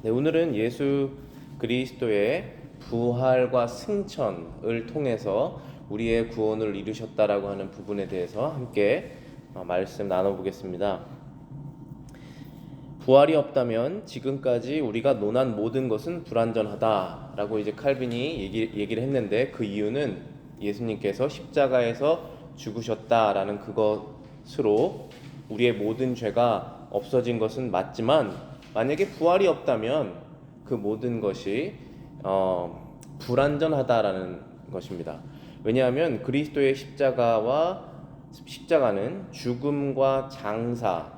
네, 오늘은 예수 그리스도의 부활과 승천을 통해서 우리의 구원을 이루셨다라고 하는 부분에 대해서 함께 말씀 나눠보겠습니다. 부활이 없다면 지금까지 우리가 논한 모든 것은 불완전하다라고 이제 칼빈이 얘기를 했는데, 그 이유는 예수님께서 십자가에서 죽으셨다라는 그것으로 우리의 모든 죄가 없어진 것은 맞지만, 만약에 부활이 없다면 그 모든 것이 불완전하다라는 것입니다. 왜냐하면 그리스도의 십자가는 죽음과 장사,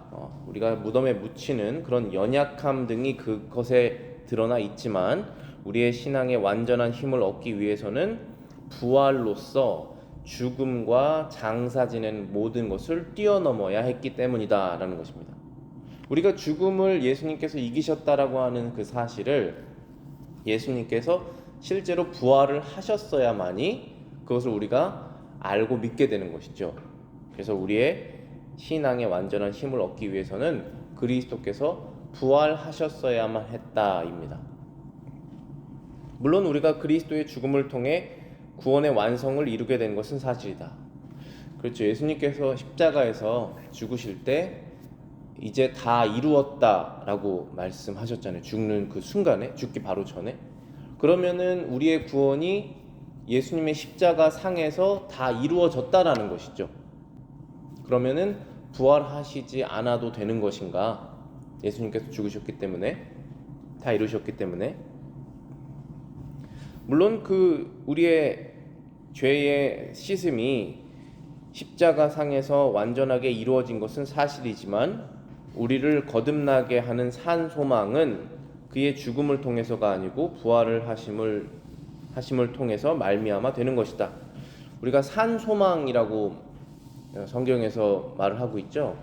우리가 무덤에 묻히는 그런 연약함 등이 그것에 드러나 있지만, 우리의 신앙의 완전한 힘을 얻기 위해서는 부활로서 죽음과 장사 지낸 모든 것을 뛰어넘어야 했기 때문이다라는 것입니다. 우리가 죽음을 예수님께서 이기셨다라고 하는 그 사실을 예수님께서 실제로 부활을 하셨어야만이 그것을 우리가 알고 믿게 되는 것이죠. 그래서 우리의 신앙의 완전한 힘을 얻기 위해서는 그리스도께서 부활하셨어야만 했다입니다. 물론 우리가 그리스도의 죽음을 통해 구원의 완성을 이루게 된 것은 사실이다. 그렇죠. 예수님께서 십자가에서 죽으실 때 이제 다 이루었다라고 말씀하셨잖아요. 죽는 그 순간에, 죽기 바로 전에. 그러면은 우리의 구원이 예수님의 십자가 상에서 다 이루어졌다라는 것이죠. 그러면은 부활하시지 않아도 되는 것인가? 예수님께서 죽으셨기 때문에, 다 이루셨기 때문에. 물론 그 우리의 죄의 씻음이 십자가 상에서 완전하게 이루어진 것은 사실이지만, 우리를 거듭나게 하는 산 소망은 그의 죽음을 통해서가 아니고 부활을 하심을 통해서 말미암아 되는 것이다. 우리가 산 소망이라고 성경에서 말을 하고 있죠.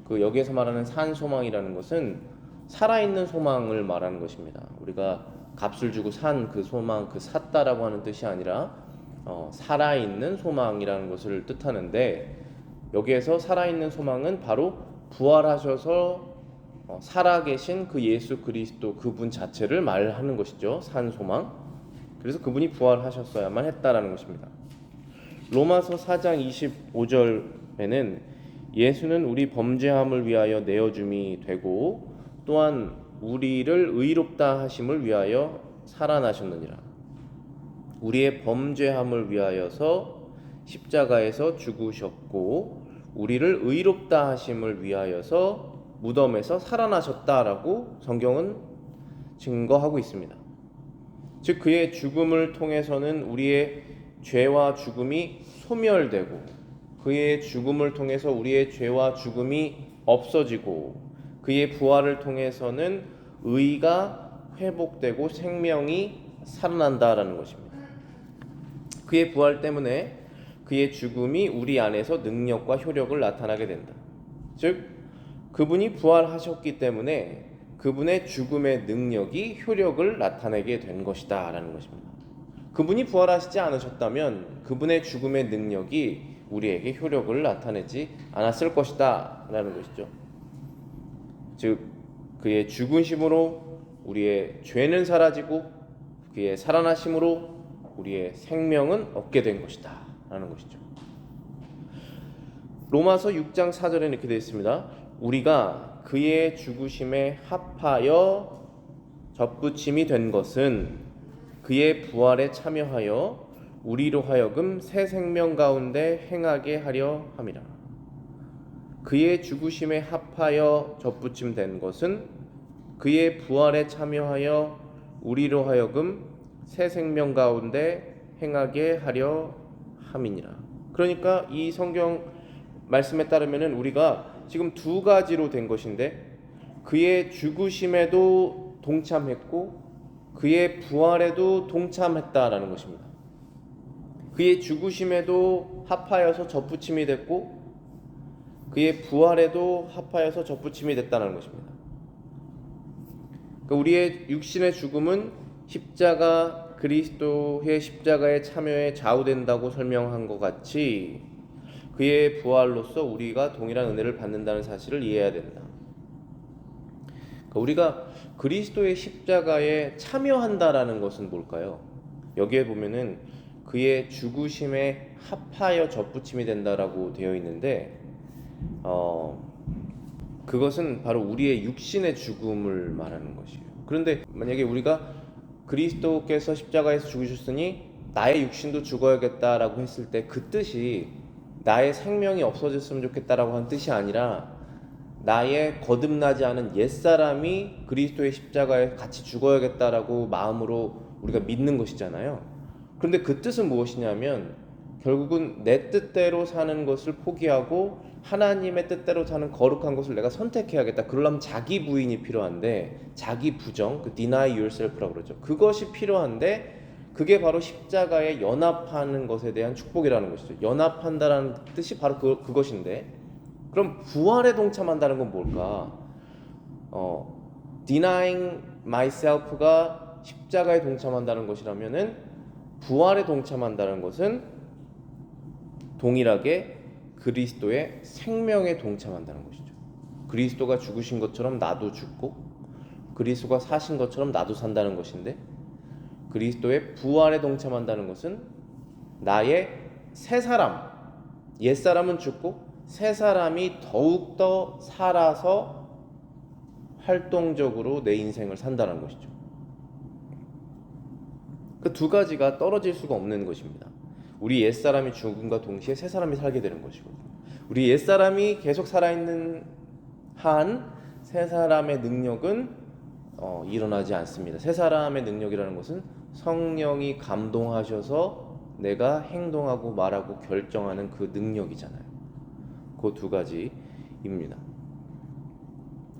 그 여기에서 말하는 산 소망이라는 것은 살아있는 소망을 말하는 것입니다. 우리가 값을 주고 산 그 소망, 그 샀다라고 하는 뜻이 아니라 살아있는 소망이라는 것을 뜻하는데, 여기에서 살아있는 소망은 바로 부활하셔서 살아계신 그 예수 그리스도 그분 자체를 말하는 것이죠. 산 소망. 그래서 그분이 부활하셨어야만 했다라는 것입니다. 로마서 4장 25절에는 예수는 우리 범죄함을 위하여 내어줌이 되고 또한 우리를 의롭다 하심을 위하여 살아나셨느니라. 우리의 범죄함을 위하여서 십자가에서 죽으셨고 우리를 의롭다 하심을 위하여서 무덤에서 살아나셨다라고 성경은 증거하고 있습니다. 즉 그의 죽음을 통해서는 우리의 죄와 죽음이 소멸되고, 그의 죽음을 통해서 우리의 죄와 죽음이 없어지고, 그의 부활을 통해서는 의가 회복되고 생명이 살아난다라는 것입니다. 그의 부활 때문에 그의 죽음이 우리 안에서 능력과 효력을 나타나게 된다. 즉 그분이 부활하셨기 때문에 그분의 죽음의 능력이 효력을 나타내게 된 것이다 라는 것입니다. 그분이 부활하시지 않으셨다면 그분의 죽음의 능력이 우리에게 효력을 나타내지 않았을 것이다 라는 것이죠. 즉 그의 죽으심으로 우리의 죄는 사라지고 그의 살아나심으로 우리의 생명은 얻게 된 것이다 라는 것이죠. 로마서 6장 4절에 이렇게 되어 있습니다. 우리가 그의 죽으심에 합하여 접붙임이 된 것은 그의 부활에 참여하여 우리로 하여금 새 생명 가운데 행하게 하려 함이라. 그의 죽으심에 합하여 접붙임 된 것은 그의 부활에 참여하여 우리로 하여금 새 생명 가운데 행하게 하려 함이니라. 그러니까 이 성경 말씀에 따르면은 우리가 지금 두 가지로 된 것인데, 그의 죽으심에도 동참했고 그의 부활에도 동참했다라는 것입니다. 그의 죽으심에도 합하여서 접붙임이 됐고 그의 부활에도 합하여서 접붙임이 됐다는 것입니다. 그러니까 우리의 육신의 죽음은 그리스도의 십자가의 참여에 좌우된다고 설명한 것 같이 그의 부활로서 우리가 동일한 은혜를 받는다는 사실을 이해해야 된다. 그러니까 우리가 그리스도의 십자가에 참여한다라는 것은 뭘까요? 여기에 보면은 그의 죽으심에 합하여 접붙임이 된다라고 되어 있는데 그것은 바로 우리의 육신의 죽음을 말하는 것이에요. 그런데 만약에 우리가 그리스도께서 십자가에서 죽으셨으니 나의 육신도 죽어야겠다라고 했을 때 그 뜻이 나의 생명이 없어졌으면 좋겠다라고 하는 뜻이 아니라 나의 거듭나지 않은 옛사람이 그리스도의 십자가에 같이 죽어야겠다라고 마음으로 우리가 믿는 것이잖아요. 그런데 그 뜻은 무엇이냐면 결국은 내 뜻대로 사는 것을 포기하고 하나님의 뜻대로 사는 거룩한 것을 내가 선택해야겠다. 그러려면 자기 부인이 필요한데, 자기 부정, 그 deny yourself라고 그러죠. 그것이 필요한데 그게 바로 십자가에 연합하는 것에 대한 축복이라는 것이죠. 연합한다라는 뜻이 바로 그것인데, 그럼 부활에 동참한다는 건 뭘까? denying myself가 십자가에 동참한다는 것이라면은 부활에 동참한다는 것은 동일하게 그리스도의 생명에 동참한다는 것이죠. 그리스도가 죽으신 것처럼 나도 죽고 그리스도가 사신 것처럼 나도 산다는 것인데, 그리스도의 부활에 동참한다는 것은 나의 새 사람, 옛 사람은 죽고 새 사람이 더욱더 살아서 활동적으로 내 인생을 산다는 것이죠. 그 두 가지가 떨어질 수가 없는 것입니다. 우리 옛사람이 죽음과 동시에 새 사람이 살게 되는 것이고, 우리 옛사람이 계속 살아있는 한 새 사람의 능력은 일어나지 않습니다. 새 사람의 능력이라는 것은 성령이 감동하셔서 내가 행동하고 말하고 결정하는 그 능력이잖아요. 그 두 가지입니다.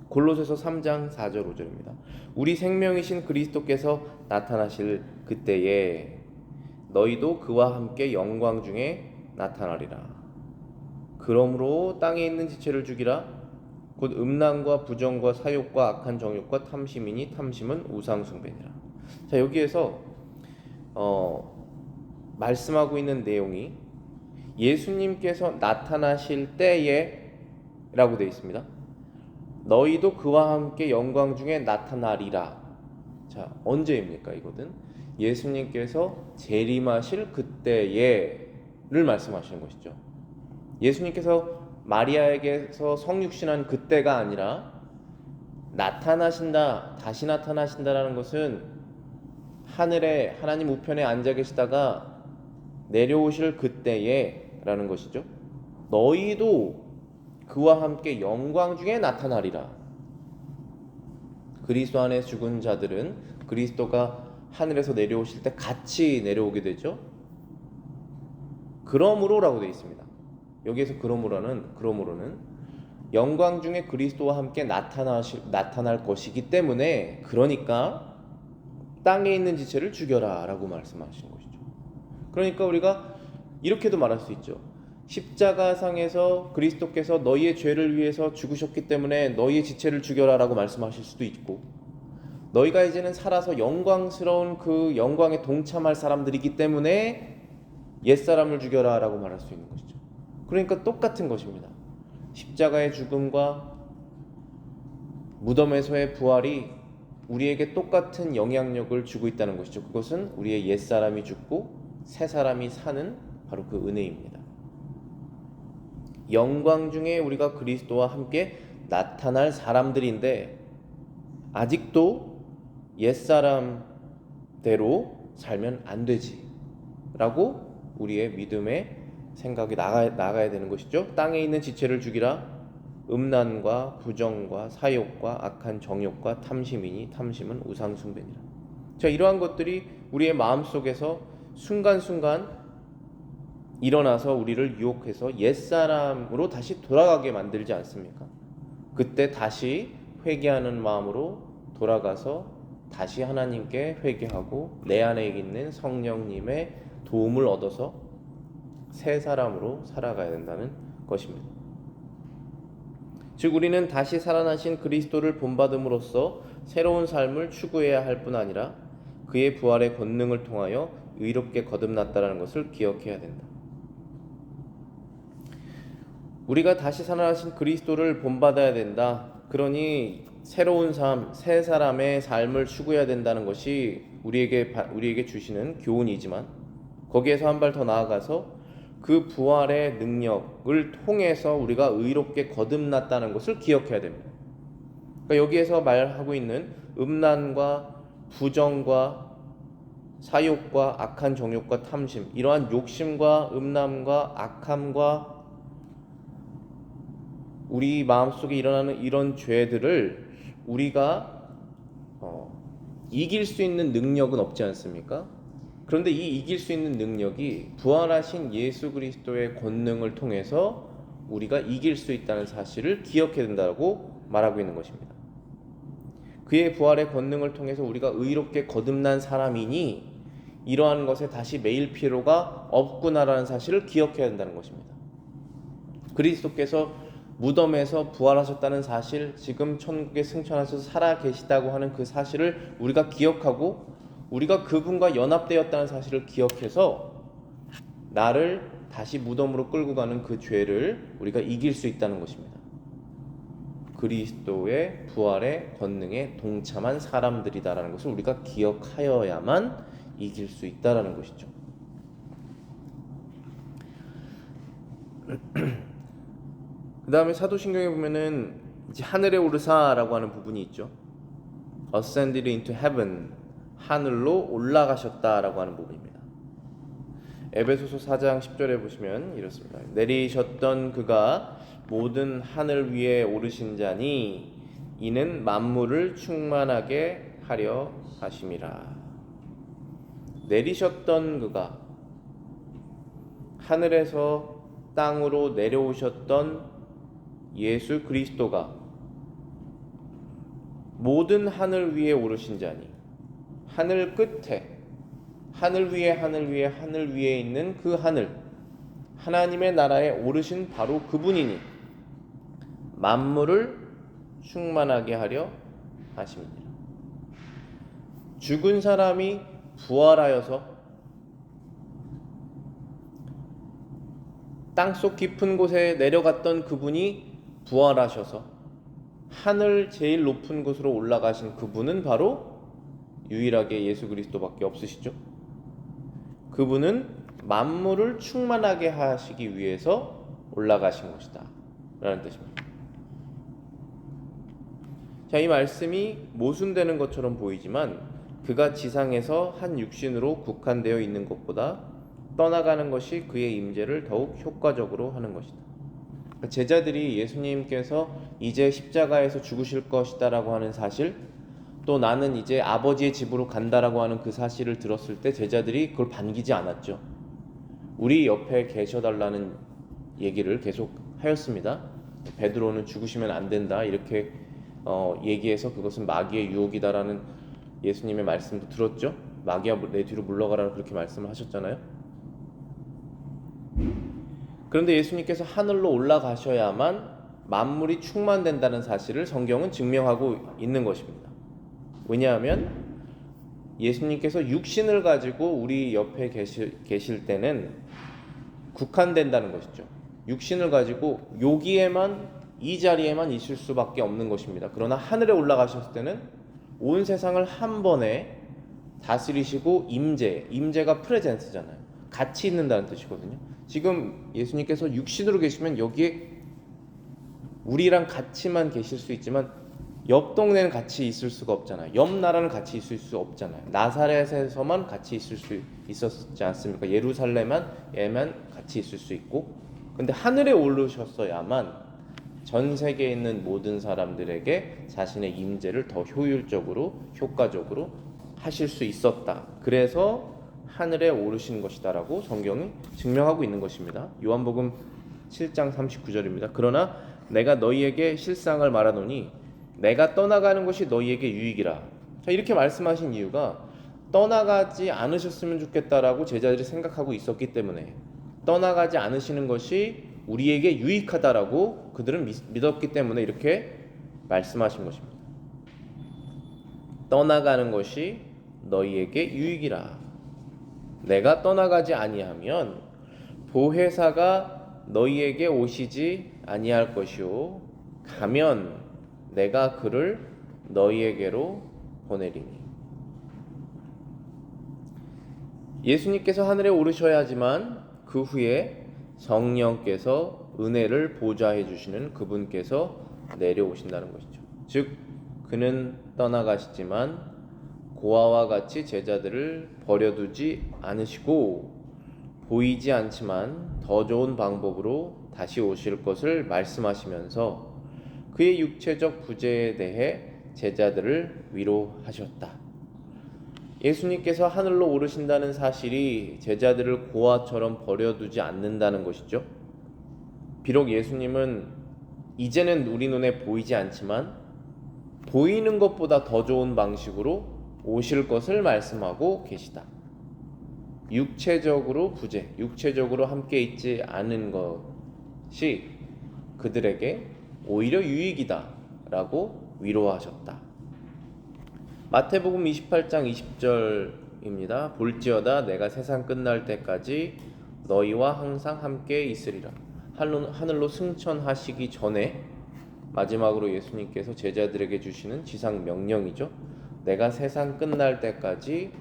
골로새서 3장 4절 5절입니다. 우리 생명이신 그리스도께서 나타나실 그때에 너희도 그와 함께 영광 중에 나타나리라. 그러므로 땅에 있는 지체를 죽이라. 곧 음란과 부정과 사욕과 악한 정욕과 탐심이니 탐심은 우상 숭배니라. 자, 여기에서 말씀하고 있는 내용이 예수님께서 나타나실 때에 라고 되어 있습니다. 너희도 그와 함께 영광 중에 나타나리라. 자, 언제입니까? 이거는 예수님께서 재림하실 그때에를 말씀하시는 것이죠. 예수님께서 마리아에게서 성육신한 그때가 아니라 나타나신다, 다시 나타나신다라는 것은 하늘에 하나님 우편에 앉아 계시다가 내려오실 그때에 라는 것이죠. 너희도 그와 함께 영광 중에 나타나리라. 그리스도 안에 죽은 자들은 그리스도가 하늘에서 내려오실 때 같이 내려오게 되죠. 그러므로라고 되어 있습니다. 여기에서 그러므로는 영광 중에 그리스도와 함께 나타날 것이기 때문에, 그러니까 땅에 있는 지체를 죽여라 라고 말씀하시는 것이죠. 그러니까 우리가 이렇게도 말할 수 있죠. 십자가상에서 그리스도께서 너희의 죄를 위해서 죽으셨기 때문에 너희의 지체를 죽여라 라고 말씀하실 수도 있고, 너희가 이제는 살아서 영광스러운 그 영광에 동참할 사람들이기 때문에 옛사람을 죽여라 라고 말할 수 있는 것이죠. 그러니까 똑같은 것입니다. 십자가의 죽음과 무덤에서의 부활이 우리에게 똑같은 영향력을 주고 있다는 것이죠. 그것은 우리의 옛사람이 죽고 새 사람이 사는 바로 그 은혜입니다. 영광 중에 우리가 그리스도와 함께 나타날 사람들인데 아직도 옛사람대로 살면 안 되지 라고 우리의 믿음의 생각이 나가야 되는 것이죠. 땅에 있는 지체를 죽이라. 음란과 부정과 사욕과 악한 정욕과 탐심이니 탐심은 우상 숭배니라. 자, 이러한 것들이 우리의 마음속에서 순간순간 일어나서 우리를 유혹해서 옛사람으로 다시 돌아가게 만들지 않습니까? 그때 다시 회개하는 마음으로 돌아가서 다시 하나님께 회개하고 내 안에 있는 성령님의 도움을 얻어서 새 사람으로 살아가야 된다는 것입니다. 즉 우리는 다시 살아나신 그리스도를 본받음으로써 새로운 삶을 추구해야 할 뿐 아니라 그의 부활의 권능을 통하여 의롭게 거듭났다는 것을 기억해야 된다. 우리가 다시 살아나신 그리스도를 본받아야 된다. 그러니 새로운 삶, 새 사람의 삶을 추구해야 된다는 것이 우리에게 주시는 교훈이지만 거기에서 한 발 더 나아가서 그 부활의 능력을 통해서 우리가 의롭게 거듭났다는 것을 기억해야 됩니다. 그러니까 여기에서 말하고 있는 음란과 부정과 사욕과 악한 정욕과 탐심, 이러한 욕심과 음란과 악함과 우리 마음속에 일어나는 이런 죄들을 우리가 이길 수 있는 능력은 없지 않습니까? 그런데 이 이길 수 있는 능력이 부활하신 예수 그리스도의 권능을 통해서 우리가 이길 수 있다는 사실을 기억해야 된다고 말하고 있는 것입니다. 그의 부활의 권능을 통해서 우리가 의롭게 거듭난 사람이니 이러한 것에 다시 매일 필요가 없구나라는 사실을 기억해야 된다는 것입니다. 그리스도께서 무덤에서 부활하셨다는 사실, 지금 천국에 승천하셔서 살아 계시다고 하는 그 사실을 우리가 기억하고 우리가 그분과 연합되었다는 사실을 기억해서 나를 다시 무덤으로 끌고 가는 그 죄를 우리가 이길 수 있다는 것입니다. 그리스도의 부활의 권능에 동참한 사람들이다라는 것을 우리가 기억하여야만 이길 수 있다라는 것이죠. 그 다음에 사도신경에 보면은 이제 하늘에 오르사라고 하는 부분이 있죠. Ascended into heaven, 하늘로 올라가셨다라고 하는 부분입니다. 에베소서 4장 10절에 보시면 이렇습니다. 내리셨던 그가 모든 하늘 위에 오르신 자니 이는 만물을 충만하게 하려 하심이라. 내리셨던 그가, 하늘에서 땅으로 내려오셨던 예수 그리스도가 모든 하늘 위에 오르신 자니, 하늘 끝에, 하늘 위에 있는 그 하늘, 하나님의 나라에 오르신 바로 그분이니 만물을 충만하게 하려 하십니다. 죽은 사람이 부활하여서 땅속 깊은 곳에 내려갔던 그분이 부활하셔서 하늘 제일 높은 곳으로 올라가신 그분은 바로 유일하게 예수 그리스도밖에 없으시죠. 그분은 만물을 충만하게 하시기 위해서 올라가신 것이다 라는 뜻입니다. 자, 이 말씀이 모순되는 것처럼 보이지만 그가 지상에서 한 육신으로 국한되어 있는 것보다 떠나가는 것이 그의 임재를 더욱 효과적으로 하는 것이다. 제자들이 예수님께서 이제 십자가에서 죽으실 것이다라고 하는 사실, 또 나는 이제 아버지의 집으로 간다라고 하는 그 사실을 들었을 때 제자들이 그걸 반기지 않았죠. 우리 옆에 계셔달라는 얘기를 계속 하였습니다. 베드로는 죽으시면 안 된다 이렇게 얘기해서 그것은 마귀의 유혹이다라는 예수님의 말씀도 들었죠. 마귀야 내 뒤로 물러가라 그렇게 말씀을 하셨잖아요. 그런데 예수님께서 하늘로 올라가셔야만 만물이 충만된다는 사실을 성경은 증명하고 있는 것입니다. 왜냐하면 예수님께서 육신을 가지고 우리 옆에 계실 때는 국한된다는 것이죠. 육신을 가지고 여기에만, 이 자리에만 있을 수밖에 없는 것입니다. 그러나 하늘에 올라가셨을 때는 온 세상을 한 번에 다스리시고 임재가 프레젠스잖아요. 같이 있는다는 뜻이거든요. 지금 예수님께서 육신으로 계시면 여기에 우리랑 같이만 계실 수 있지만 옆 동네는 같이 있을 수가 없잖아요. 옆 나라는 같이 있을 수 없잖아요. 나사렛에서만 같이 있을 수 있었지 않습니까? 예루살렘만 같이 있을 수 있고, 근데 하늘에 오르셨어야만 전 세계에 있는 모든 사람들에게 자신의 임재를 더 효율적으로, 효과적으로 하실 수 있었다. 그래서 하늘에 오르신 것이다라고 성경이 증명하고 있는 것입니다. 요한복음 7장 39절입니다. 그러나 내가 너희에게 실상을 말하노니 내가 떠나가는 것이 너희에게 유익이라. 자, 이렇게 말씀하신 이유가 떠나가지 않으셨으면 좋겠다라고 제자들이 생각하고 있었기 때문에, 떠나가지 않으시는 것이 우리에게 유익하다라고 그들은 믿었기 때문에 이렇게 말씀하신 것입니다. 떠나가는 것이 너희에게 유익이라. 내가 떠나가지 아니하면 보혜사가 너희에게 오시지 아니할 것이요 가면 내가 그를 너희에게로 보내리니. 예수님께서 하늘에 오르셔야 하지만 그 후에 성령께서 은혜를 보좌해 주시는 그분께서 내려오신다는 것이죠. 즉 그는 떠나가시지만 고아와 같이 제자들을 버려두지 않으시고 보이지 않지만 더 좋은 방법으로 다시 오실 것을 말씀하시면서 그의 육체적 부재에 대해 제자들을 위로하셨다. 예수님께서 하늘로 오르신다는 사실이 제자들을 고아처럼 버려두지 않는다는 것이죠. 비록 예수님은 이제는 우리 눈에 보이지 않지만 보이는 것보다 더 좋은 방식으로 오실 것을 말씀하고 계시다. 육체적으로 부재, 육체적으로 함께 있지 않은 것이 그들에게 오히려 유익이다 라고 위로하셨다. 마태복음 28장 20절입니다. 볼지어다 내가 세상 끝날 때까지 너희와 항상 함께 있으리라. 하늘로 승천하시기 전에 마지막으로 예수님께서 제자들에게 주시는 지상 명령이죠. 내가 세상 끝날 때까지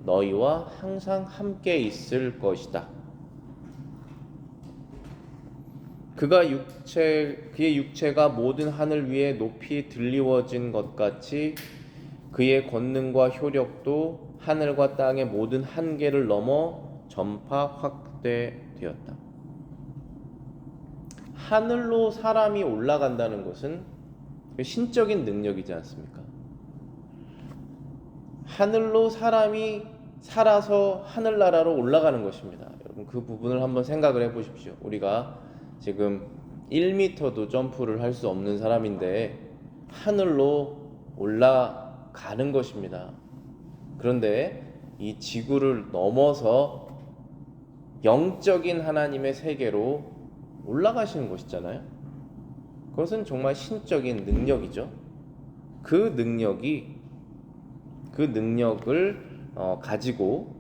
너희와 항상 함께 있을 것이다. 그의 육체가 모든 하늘 위에 높이 들리워진 것 같이 그의 권능과 효력도 하늘과 땅의 모든 한계를 넘어 전파 확대되었다. 하늘로 사람이 올라간다는 것은 신적인 능력이지 않습니까? 하늘로 사람이 살아서 하늘나라로 올라가는 것입니다. 여러분 그 부분을 한번 생각을 해보십시오. 우리가 지금 1m도 점프를 할 수 없는 사람인데 하늘로 올라가는 것입니다. 그런데 이 지구를 넘어서 영적인 하나님의 세계로 올라가시는 것이잖아요. 그것은 정말 신적인 능력이죠. 그 능력을 가지고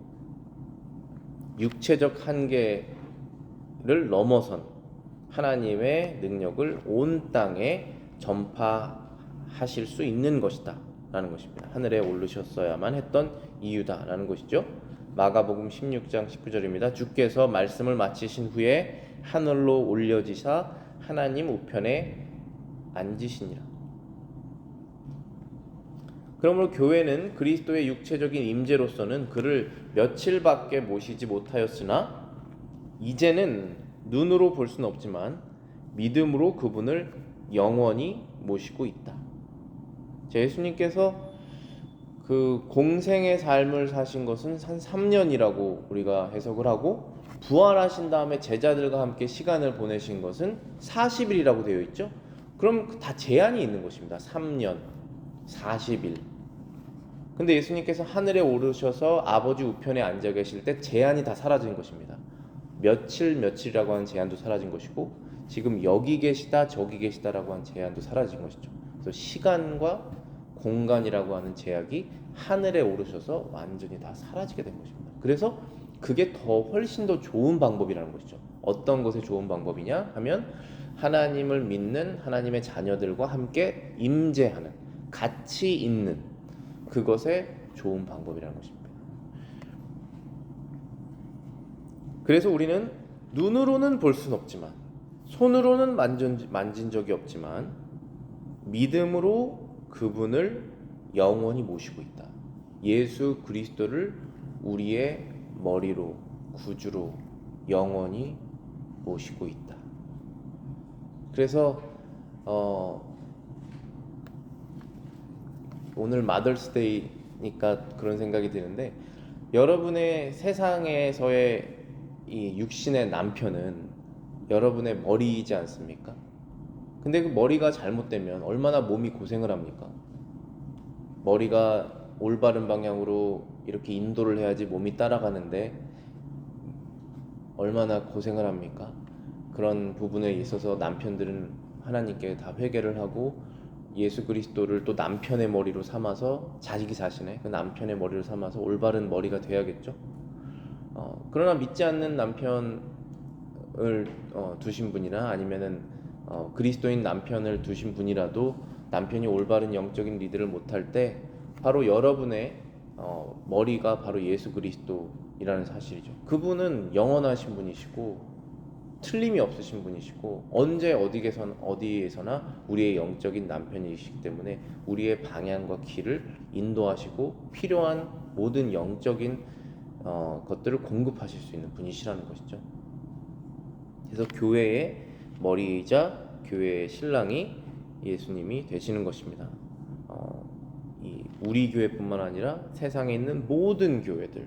육체적 한계를 넘어선 하나님의 능력을 온 땅에 전파하실 수 있는 것이다 라는 것입니다. 하늘에 오르셨어야만 했던 이유다 라는 것이죠. 마가복음 16장 19절입니다. 주께서 말씀을 마치신 후에 하늘로 올려지사 하나님 우편에 앉으시니라. 그러므로 교회는 그리스도의 육체적인 임재로서는 그를 며칠밖에 모시지 못하였으나 이제는 눈으로 볼 수는 없지만 믿음으로 그분을 영원히 모시고 있다. 예수님께서 그 공생의 삶을 사신 것은 한 3년이라고 우리가 해석을 하고 부활하신 다음에 제자들과 함께 시간을 보내신 것은 40일이라고 되어 있죠. 그럼 다 제한이 있는 것입니다. 3년 40일. 근데 예수님께서 하늘에 오르셔서 아버지 우편에 앉아 계실 때 제한이 다 사라진 것입니다. 며칠이라고 하는 제한도 사라진 것이고 지금 여기 계시다 저기 계시다라고 하는 제한도 사라진 것이죠. 그래서 시간과 공간이라고 하는 제약이 하늘에 오르셔서 완전히 다 사라지게 된 것입니다. 그래서 그게 훨씬 더 좋은 방법이라는 것이죠. 어떤 것의 좋은 방법이냐 하면 하나님을 믿는 하나님의 자녀들과 함께 임재하는, 같이 있는 그것의 좋은 방법이라는 것입니다. 그래서 우리는 눈으로는 볼 수는 없지만 손으로는 만진 적이 없지만 믿음으로 그분을 영원히 모시고 있다. 예수 그리스도를 우리의 머리로, 구주로 영원히 모시고 있다. 그래서 오늘 마더스데이니까 그런 생각이 드는데 여러분의 세상에서의 이 육신의 남편은 여러분의 머리이지 않습니까? 근데 그 머리가 잘못되면 얼마나 몸이 고생을 합니까? 머리가 올바른 방향으로 이렇게 인도를 해야지 몸이 따라가는데 얼마나 고생을 합니까? 그런 부분에 있어서 남편들은 하나님께 다 회개를 하고 예수 그리스도를 또 남편의 머리로 삼아서 자기 자신의 그 남편의 머리로 삼아서 올바른 머리가 돼야겠죠. 그러나 믿지 않는 남편을 두신 분이나 아니면은 그리스도인 남편을 두신 분이라도 남편이 올바른 영적인 리드를 못할 때 바로 여러분의 머리가 바로 예수 그리스도이라는 사실이죠. 그분은 영원하신 분이시고 틀림이 없으신 분이시고 언제 어디에서나 우리의 영적인 남편이시기 때문에 우리의 방향과 길을 인도하시고 필요한 모든 영적인 것들을 공급하실 수 있는 분이시라는 것이죠. 그래서 교회의 머리이자 교회의 신랑이 예수님이 되시는 것입니다. 우리 교회뿐만 아니라 세상에 있는 모든 교회들,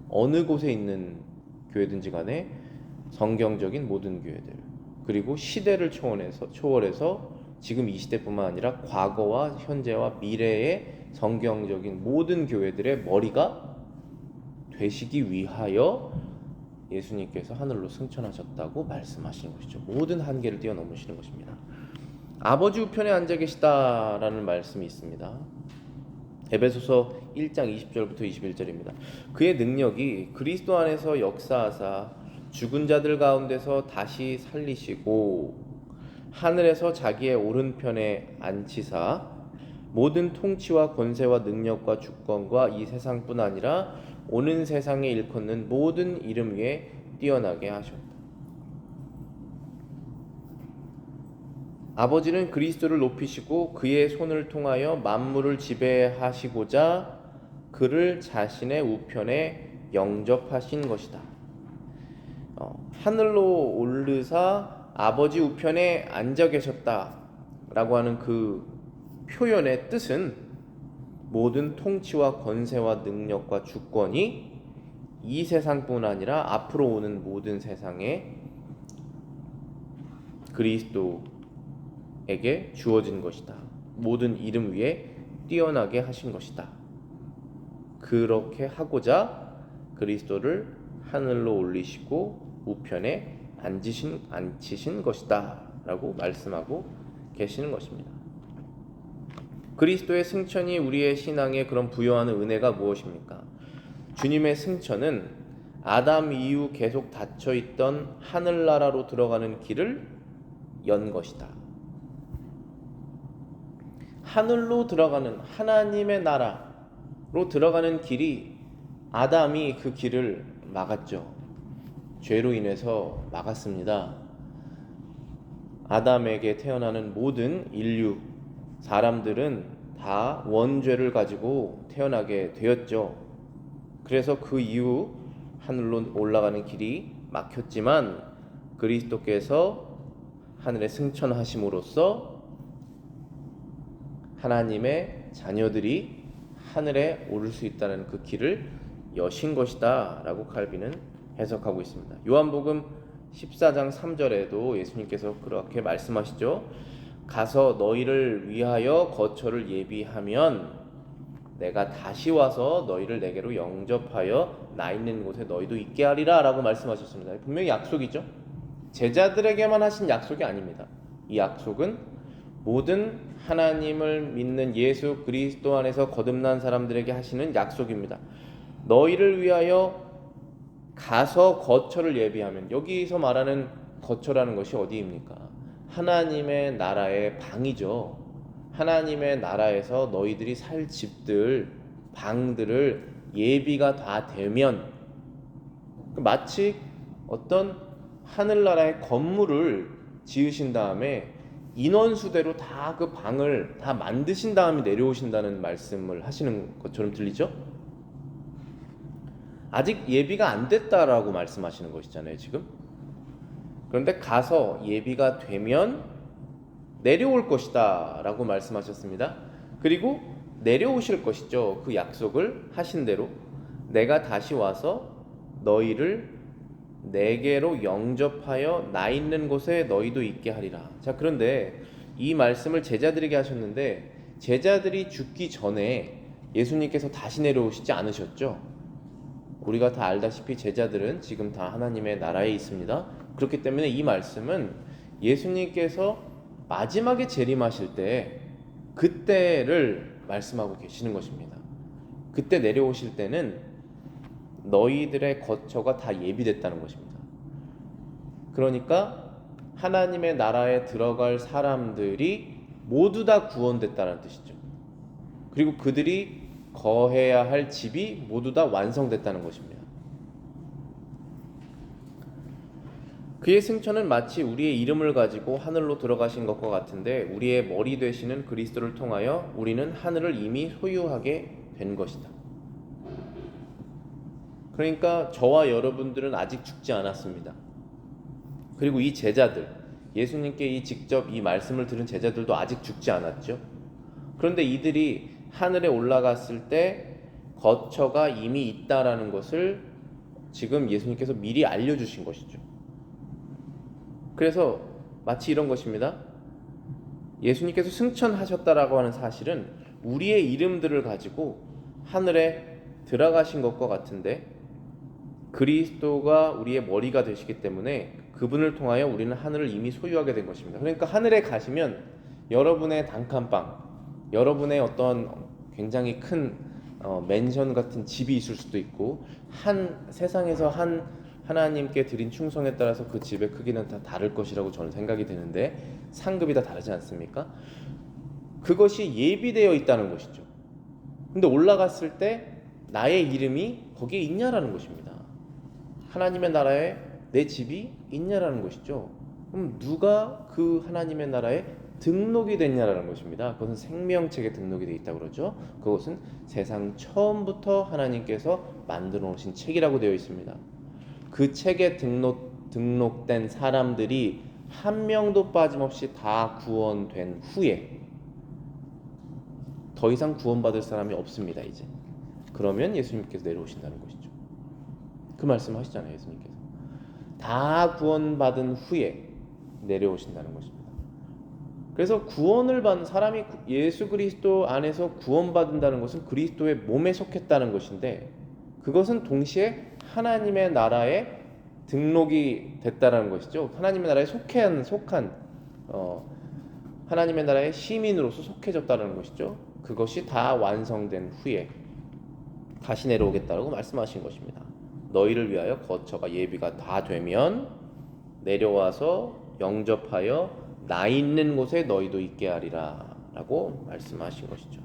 어느 곳에 있는 교회든지 간에 성경적인 모든 교회들, 그리고 시대를 초월해서 지금 이 시대뿐만 아니라 과거와 현재와 미래의 성경적인 모든 교회들의 머리가 되시기 위하여 예수님께서 하늘로 승천하셨다고 말씀하시는 것이죠. 모든 한계를 뛰어넘으시는 것입니다. 아버지 우편에 앉아 계시다라는 말씀이 있습니다. 에베소서 1장 20절부터 21절입니다. 그의 능력이 그리스도 안에서 역사하사 죽은 자들 가운데서 다시 살리시고 하늘에서 자기의 오른편에 앉히사 모든 통치와 권세와 능력과 주권과 이 세상뿐 아니라 오는 세상에 일컫는 모든 이름 위에 뛰어나게 하셨다. 아버지는 그리스도를 높이시고 그의 손을 통하여 만물을 지배하시고자 그를 자신의 우편에 영접하신 것이다. 하늘로 오르사 아버지 우편에 앉아 계셨다라고 하는 그 표현의 뜻은 모든 통치와 권세와 능력과 주권이 이 세상뿐 아니라 앞으로 오는 모든 세상에 그리스도에게 주어진 것이다. 모든 이름 위에 뛰어나게 하신 것이다. 그렇게 하고자 그리스도를 하늘로 올리시고 우편에 앉히신 것이다 라고 말씀하고 계시는 것입니다. 그리스도의 승천이 우리의 신앙에 그런 부여하는 은혜가 무엇입니까? 주님의 승천은 아담 이후 계속 닫혀있던 하늘나라로 들어가는 길을 연 것이다. 하늘로 들어가는 하나님의 나라로 들어가는 길이 아담이 그 길을 막았죠. 죄로 인해서 막았습니다. 아담에게 태어나는 모든 인류 사람들은 다 원죄를 가지고 태어나게 되었죠. 그래서 그 이후 하늘로 올라가는 길이 막혔지만 그리스도께서 하늘에 승천하심으로써 하나님의 자녀들이 하늘에 오를 수 있다는 그 길을 여신 것이다 라고 칼빈은 해석하고 있습니다. 요한복음 14장 3절에도 예수님께서 그렇게 말씀하시죠. 가서 너희를 위하여 거처를 예비하면 내가 다시 와서 너희를 내게로 영접하여 나 있는 곳에 너희도 있게 하리라 라고 말씀하셨습니다. 분명히 약속이죠. 제자들에게만 하신 약속이 아닙니다. 이 약속은 모든 하나님을 믿는 예수 그리스도 안에서 거듭난 사람들에게 하시는 약속입니다. 너희를 위하여 가서 거처를 예비하면, 여기서 말하는 거처라는 것이 어디입니까? 하나님의 나라의 방이죠. 하나님의 나라에서 너희들이 살 집들, 방들을 예비가 다 되면, 마치 어떤 하늘나라의 건물을 지으신 다음에 인원수대로 다 그 방을 다 만드신 다음에 내려오신다는 말씀을 하시는 것처럼 들리죠? 아직 예비가 안 됐다라고 말씀하시는 것이잖아요, 지금. 그런데 가서 예비가 되면 내려올 것이다 라고 말씀하셨습니다. 그리고 내려오실 것이죠. 그 약속을 하신 대로 내가 다시 와서 너희를 내게로 영접하여 나 있는 곳에 너희도 있게 하리라. 자, 그런데 이 말씀을 제자들에게 하셨는데 제자들이 죽기 전에 예수님께서 다시 내려오시지 않으셨죠? 우리가 다 알다시피 제자들은 지금 다 하나님의 나라에 있습니다. 그렇기 때문에 이 말씀은 예수님께서 마지막에 재림하실 때 그때를 말씀하고 계시는 것입니다. 그때 내려오실 때는 너희들의 거처가 다 예비됐다는 것입니다. 그러니까 하나님의 나라에 들어갈 사람들이 모두 다 구원됐다는 뜻이죠. 그리고 그들이 거해야 할 집이 모두 다 완성됐다는 것입니다. 그의 승천은 마치 우리의 이름을 가지고 하늘로 들어가신 것과 같은데 우리의 머리 되시는 그리스도를 통하여 우리는 하늘을 이미 소유하게 된 것이다. 그러니까 저와 여러분들은 아직 죽지 않았습니다. 그리고 이 제자들, 예수님께 직접 이 말씀을 들은 제자들도 아직 죽지 않았죠. 그런데 이들이 하늘에 올라갔을 때 거처가 이미 있다라는 것을 지금 예수님께서 미리 알려주신 것이죠. 그래서 마치 이런 것입니다. 예수님께서 승천하셨다라고 하는 사실은 우리의 이름들을 가지고 하늘에 들어가신 것과 같은데 그리스도가 우리의 머리가 되시기 때문에 그분을 통하여 우리는 하늘을 이미 소유하게 된 것입니다. 그러니까 하늘에 가시면 여러분의 단칸방, 여러분의 어떤 굉장히 큰 맨션 같은 집이 있을 수도 있고 세상에서 하나님께 드린 충성에 따라서 그 집의 크기는 다 다를 것이라고 저는 생각이 되는데 상급이 다 다르지 않습니까? 그것이 예비되어 있다는 것이죠. 근데 올라갔을 때 나의 이름이 거기에 있냐라는 것입니다. 하나님의 나라에 내 집이 있냐라는 것이죠. 그럼 누가 그 하나님의 나라에 등록이 됐냐라는 것입니다. 그것은 생명책에 등록이 되어 있다고 그러죠. 그것은 세상 처음부터 하나님께서 만들어 놓으신 책이라고 되어 있습니다. 그 책에 등록된 사람들이 한 명도 빠짐없이 다 구원된 후에 더 이상 구원받을 사람이 없습니다. 이제 그러면 예수님께서 내려오신다는 것이죠. 그 말씀 하시잖아요. 예수님께서 다 구원받은 후에 내려오신다는 것입니다. 그래서 구원을 받는 사람이 예수 그리스도 안에서 구원받는다는 것은 그리스도의 몸에 속했다는 것인데 그것은 동시에 하나님의 나라에 등록이 됐다는 것이죠. 하나님의 나라에 속한 하나님의 나라의 시민으로서 속해졌다는 것이죠. 그것이 다 완성된 후에 다시 내려오겠다고 말씀하신 것입니다. 너희를 위하여 거처가 예비가 다 되면 내려와서 영접하여 나 있는 곳에 너희도 있게 하리라 라고 말씀하신 것이죠.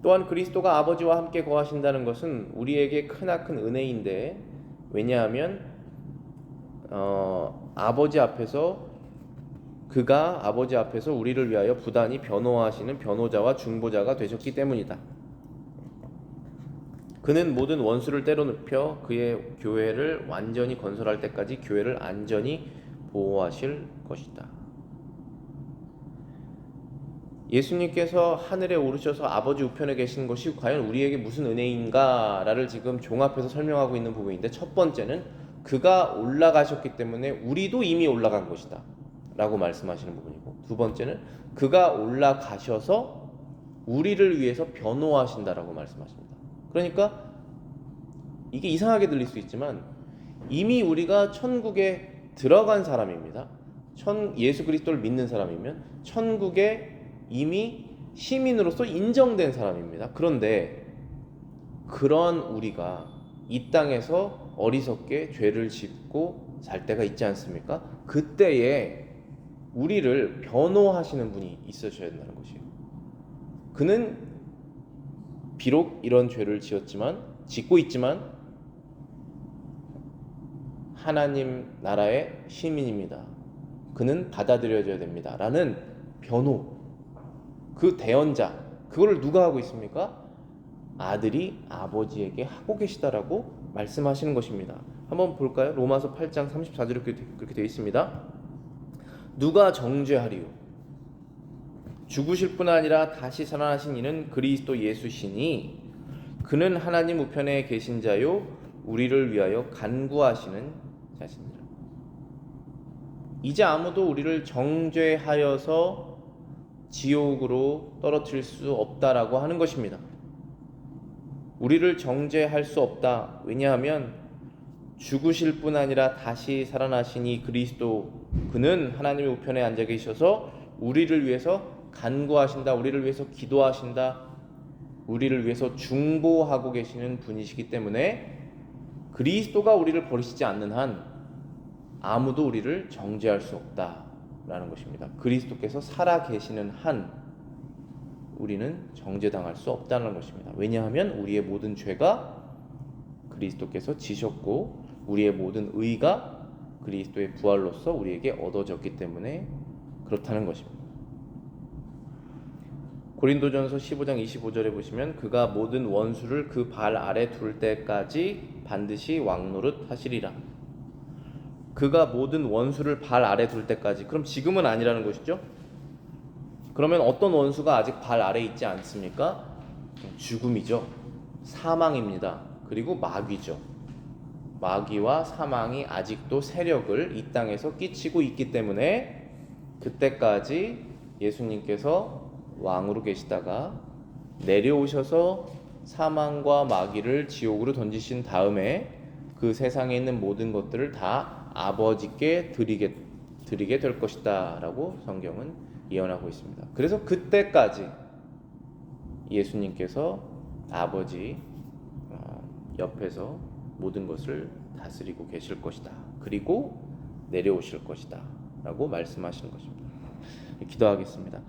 또한 그리스도가 아버지와 함께 거하신다는 것은 우리에게 크나큰 은혜인데 왜냐하면 그가 아버지 앞에서 우리를 위하여 부단히 변호하시는 변호자와 중보자가 되셨기 때문이다. 그는 모든 원수를 때려눕혀 그의 교회를 완전히 건설할 때까지 교회를 안전히 보호하실 것이다. 예수님께서 하늘에 오르셔서 아버지 우편에 계시는 것이 과연 우리에게 무슨 은혜인가를 지금 종합해서 설명하고 있는 부분인데 첫 번째는 그가 올라가셨기 때문에 우리도 이미 올라간 것이다 라고 말씀하시는 부분이고 두 번째는 그가 올라가셔서 우리를 위해서 변호하신다라고 말씀하십니다. 그러니까 이게 이상하게 들릴 수 있지만 이미 우리가 천국에 들어간 사람입니다. 예수 그리스도를 믿는 사람이면 천국에 이미 시민으로서 인정된 사람입니다. 그런데 그런 우리가 이 땅에서 어리석게 죄를 짓고 살 때가 있지 않습니까? 그때에 우리를 변호하시는 분이 있으셔야 된다는 것이에요. 그는 비록 이런 죄를 짓고 있지만 하나님 나라의 시민입니다. 그는 받아들여져야 됩니다. 라는 변호, 그 대언자, 그걸 누가 하고 있습니까? 아들이 아버지에게 하고 계시다라고 말씀하시는 것입니다. 한번 볼까요? 로마서 8장 34절에 그렇게 되어 있습니다. 누가 정죄하리요? 죽으실 뿐 아니라 다시 살아나신 이는 그리스도 예수시니 그는 하나님 우편에 계신 자요 우리를 위하여 간구하시는 자시니라. 이제 아무도 우리를 정죄하여서 지옥으로 떨어뜨릴 수 없다라고 하는 것입니다. 우리를 정죄할 수 없다. 왜냐하면 죽으실 뿐 아니라 다시 살아나시니 그리스도 그는 하나님의 우편에 앉아 계셔서 우리를 위해서 간구하신다. 우리를 위해서 기도하신다. 우리를 위해서 중보하고 계시는 분이시기 때문에 그리스도가 우리를 버리시지 않는 한 아무도 우리를 정죄할 수 없다 라는 것입니다. 그리스도께서 살아 계시는 한 우리는 정죄당할 수 없다는 것입니다. 왜냐하면 우리의 모든 죄가 그리스도께서 지셨고 우리의 모든 의가 그리스도의 부활로서 우리에게 얻어졌기 때문에 그렇다는 것입니다. 고린도전서 15장 25절에 보시면 그가 모든 원수를 그 발 아래 둘 때까지 반드시 왕노릇 하시리라. 그가 모든 원수를 발 아래 둘 때까지. 그럼 지금은 아니라는 것이죠. 그러면 어떤 원수가 아직 발 아래 있지 않습니까? 죽음이죠. 사망입니다. 그리고 마귀죠. 마귀와 사망이 아직도 세력을 이 땅에서 끼치고 있기 때문에 그때까지 예수님께서 왕으로 계시다가 내려오셔서 사망과 마귀를 지옥으로 던지신 다음에 그 세상에 있는 모든 것들을 다 아버지께 드리게 될 것이다 라고 성경은 예언하고 있습니다. 그래서 그때까지 예수님께서 아버지 옆에서 모든 것을 다스리고 계실 것이다. 그리고 내려오실 것이다 라고 말씀하시는 것입니다. 기도하겠습니다.